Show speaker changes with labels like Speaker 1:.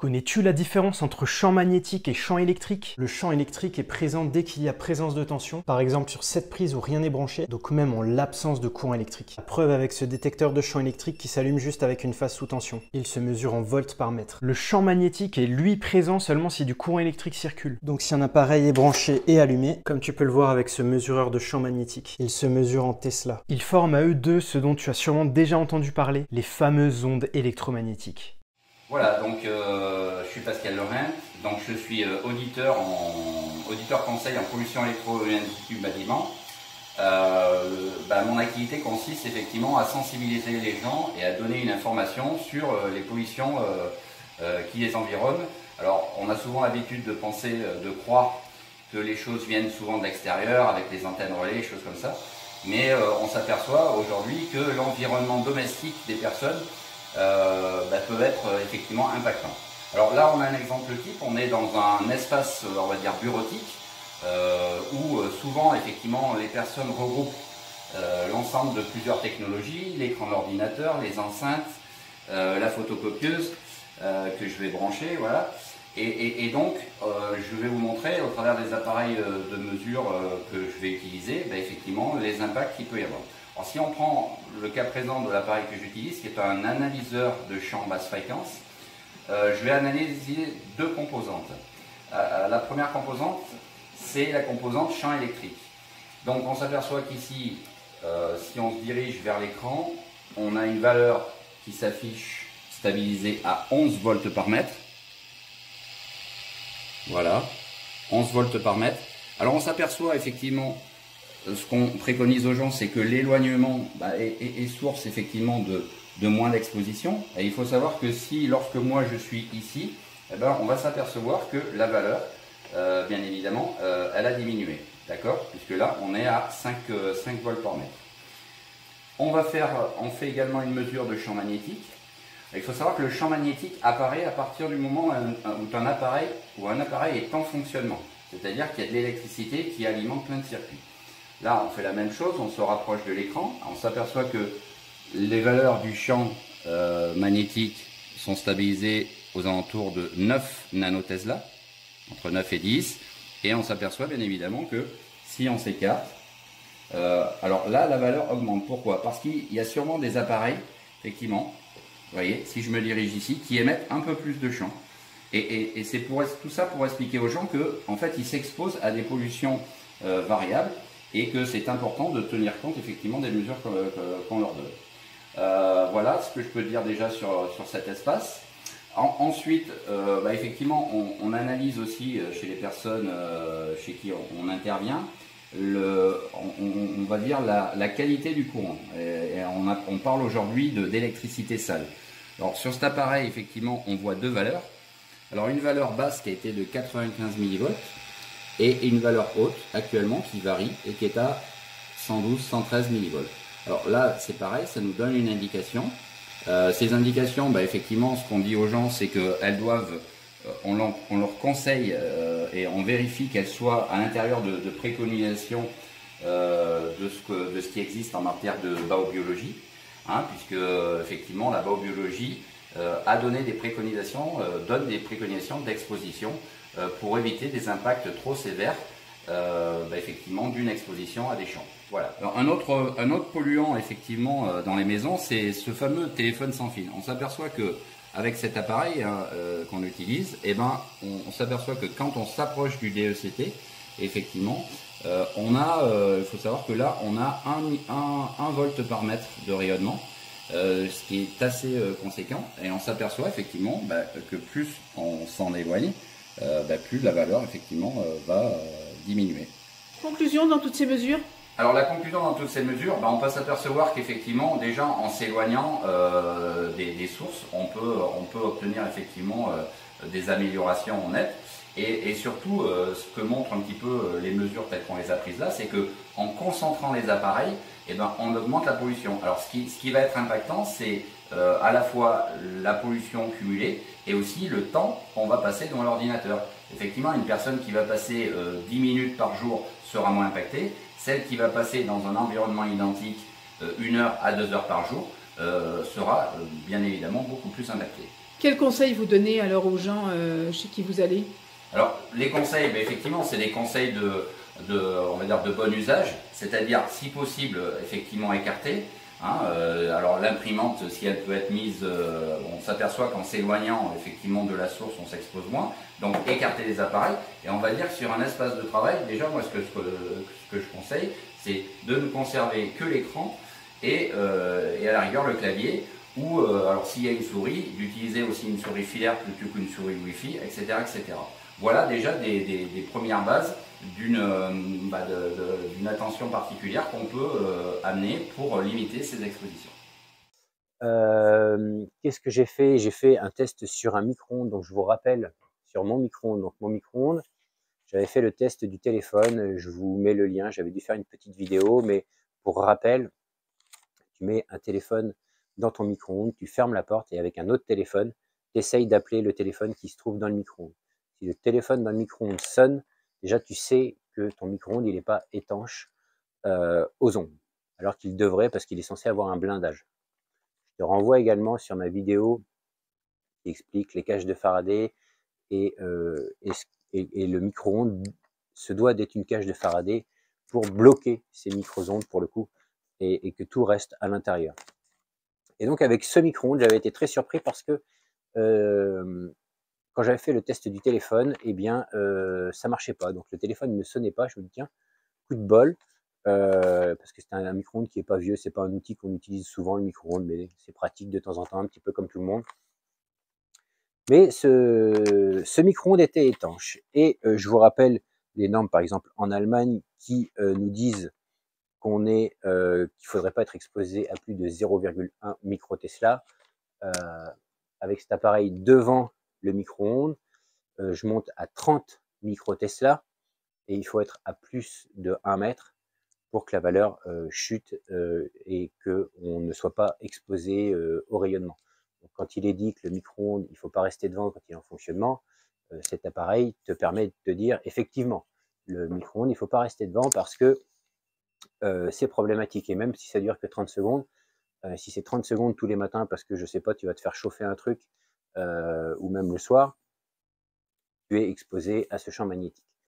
Speaker 1: Connais-tu la différence entre champ magnétique et champ électrique? Le champ électrique est présent dès qu'il y a présence de tension, par exemple sur cette prise où rien n'est branché, donc même en l'absence de courant électrique. La preuve avec ce détecteur de champ électrique qui s'allume juste avec une phase sous tension. Il se mesure en volts par mètre. Le champ magnétique est lui présent seulement si du courant électrique circule. Donc si un appareil est branché et allumé, comme tu peux le voir avec ce mesureur de champ magnétique, il se mesure en Tesla. Ils forment à eux deux ce dont tu as sûrement déjà entendu parler, les fameuses ondes électromagnétiques.
Speaker 2: Voilà, donc je suis Pascal Lorrain, donc je suis auditeur conseil en pollution électromagnétique du bâtiment. Mon activité consiste effectivement à sensibiliser les gens et à donner une information sur les pollutions qui les environnent. Alors on a souvent l'habitude de penser, de croire que les choses viennent souvent de l'extérieur avec les antennes relais, des choses comme ça. Mais on s'aperçoit aujourd'hui que l'environnement domestique des personnes peut être effectivement impactant. Alors là, on a un exemple type, on est dans un espace, on va dire, bureautique, où souvent, effectivement, les personnes regroupent l'ensemble de plusieurs technologies, l'écran de l'ordinateur, les enceintes, la photocopieuse que je vais brancher, voilà. Et donc, je vais vous montrer, au travers des appareils de mesure que je vais utiliser, effectivement, les impacts qu'il peut y avoir. Alors, si on prend le cas présent de l'appareil que j'utilise, qui est un analyseur de champ basse fréquence, je vais analyser deux composantes. La première composante, c'est la composante champ électrique. Donc on s'aperçoit qu'ici, si on se dirige vers l'écran, on a une valeur qui s'affiche stabilisée à 11 volts par mètre. Voilà, 11 volts par mètre. Alors on s'aperçoit effectivement, ce qu'on préconise aux gens, c'est que l'éloignement est source effectivement de moins d'exposition. Et il faut savoir que si, lorsque moi je suis ici, on va s'apercevoir que la valeur, bien évidemment, elle a diminué. D'accord? Puisque là, on est à 5 volts par mètre. On fait également une mesure de champ magnétique. Il faut savoir que le champ magnétique apparaît à partir du moment où un appareil est en fonctionnement. C'est-à-dire qu'il y a de l'électricité qui alimente plein de circuits. Là, on fait la même chose, on se rapproche de l'écran, on s'aperçoit que les valeurs du champ magnétique sont stabilisées aux alentours de 9 nanotesla, entre 9 et 10, et on s'aperçoit bien évidemment que si on s'écarte, alors là, la valeur augmente. Pourquoi? Parce qu'il y a sûrement des appareils, effectivement, vous voyez, si je me dirige ici, qui émettent un peu plus de champ. Et c'est tout ça pour expliquer aux gens qu'en fait, ils s'exposent à des pollutions variables, et que c'est important de tenir compte effectivement des mesures qu'on leur donne. Voilà ce que je peux dire déjà sur cet espace. Ensuite, effectivement, on analyse aussi chez les personnes chez qui on intervient, on va dire la qualité du courant. Et on parle aujourd'hui d'électricité sale. Alors sur cet appareil, effectivement, on voit deux valeurs. Alors une valeur basse qui a été de 95 millivolts, et une valeur haute actuellement qui varie et qui est à 112-113 millivolts. Alors là c'est pareil, ça nous donne une indication. Ces indications, effectivement, ce qu'on dit aux gens, c'est qu'elles doivent, on leur conseille et on vérifie qu'elles soient à l'intérieur de préconisations de ce qui existe en matière de baobiologie, puisque effectivement la baobiologie a donné des préconisations, donne des préconisations d'exposition pour éviter des impacts trop sévères, effectivement, d'une exposition à des champs. Voilà. Alors, un autre polluant, effectivement, dans les maisons, c'est ce fameux téléphone sans fil. On s'aperçoit que avec cet appareil qu'on utilise, on s'aperçoit que quand on s'approche du DECT, effectivement, il faut savoir que là, on a 1 volt par mètre de rayonnement, ce qui est assez conséquent, et on s'aperçoit effectivement que plus on s'en éloigne, plus la valeur effectivement va diminuer.
Speaker 3: Conclusion dans toutes ces mesures?
Speaker 2: Alors la conclusion dans toutes ces mesures, on peut s'apercevoir qu'effectivement déjà en s'éloignant des sources, on peut obtenir effectivement des améliorations nettes. Et surtout, ce que montrent un petit peu les mesures telles qu'on les a prises là, c'est que en concentrant les appareils, on augmente la pollution. Alors ce qui va être impactant, c'est à la fois la pollution cumulée et aussi le temps qu'on va passer devant l'ordinateur. Effectivement, une personne qui va passer 10 minutes par jour sera moins impactée. Celle qui va passer dans un environnement identique 1 heure à 2 heures par jour sera bien évidemment beaucoup plus impactée.
Speaker 3: Quels conseils vous donnez alors aux gens chez qui vous allez?
Speaker 2: Alors, les conseils, effectivement, c'est des conseils on va dire de bon usage, c'est-à-dire, si possible, effectivement écarter. Hein, alors, l'imprimante, si elle peut être mise, on s'aperçoit qu'en s'éloignant effectivement de la source, on s'expose moins. Donc, écarter les appareils. Et on va dire que sur un espace de travail, déjà, moi, ce que je conseille, c'est de ne conserver que l'écran et à la rigueur le clavier. Ou, alors s'il y a une souris, d'utiliser aussi une souris filaire plutôt qu'une souris Wi-Fi, etc., etc. Voilà déjà des premières bases d'une attention particulière qu'on peut amener pour limiter ces expositions.
Speaker 4: Qu'est-ce que j'ai fait? J'ai fait un test sur un micro-ondes, donc je vous rappelle, sur mon micro-ondes. Donc mon micro-ondes, j'avais fait le test du téléphone, je vous mets le lien, j'avais dû faire une petite vidéo, mais pour rappel, tu mets un téléphone dans ton micro-ondes, tu fermes la porte et avec un autre téléphone, tu essayes d'appeler le téléphone qui se trouve dans le micro-ondes. Si le téléphone dans le micro-ondes sonne, déjà tu sais que ton micro-ondes il n'est pas étanche aux ondes, alors qu'il devrait parce qu'il est censé avoir un blindage. Je te renvoie également sur ma vidéo qui explique les cages de Faraday et le micro-ondes se doit d'être une cage de Faraday pour bloquer ces micro-ondes pour le coup et que tout reste à l'intérieur. Et donc avec ce micro-ondes, j'avais été très surpris parce que quand j'avais fait le test du téléphone, eh bien ça marchait pas. Donc le téléphone ne sonnait pas. Je me dis tiens, coup de bol, parce que c'est un micro-ondes qui est pas vieux, c'est pas un outil qu'on utilise souvent le micro-ondes, mais c'est pratique de temps en temps, un petit peu comme tout le monde. Mais ce micro-ondes était étanche. Et je vous rappelle les normes, par exemple en Allemagne, qui nous disent qu'il faudrait pas être exposé à plus de 0,1 microtesla. Avec cet appareil devant le micro-ondes, je monte à 30 microtesla et il faut être à plus de 1 mètre pour que la valeur chute et qu'on ne soit pas exposé au rayonnement. Donc, quand il est dit que le micro-ondes, il ne faut pas rester devant quand il est en fonctionnement, cet appareil te permet de te dire effectivement, le micro-ondes, il ne faut pas rester devant parce que c'est problématique. Et même si ça dure que 30 secondes, si c'est 30 secondes tous les matins parce que je sais pas, tu vas te faire chauffer un truc ou même le soir, tu es exposé à ce champ magnétique.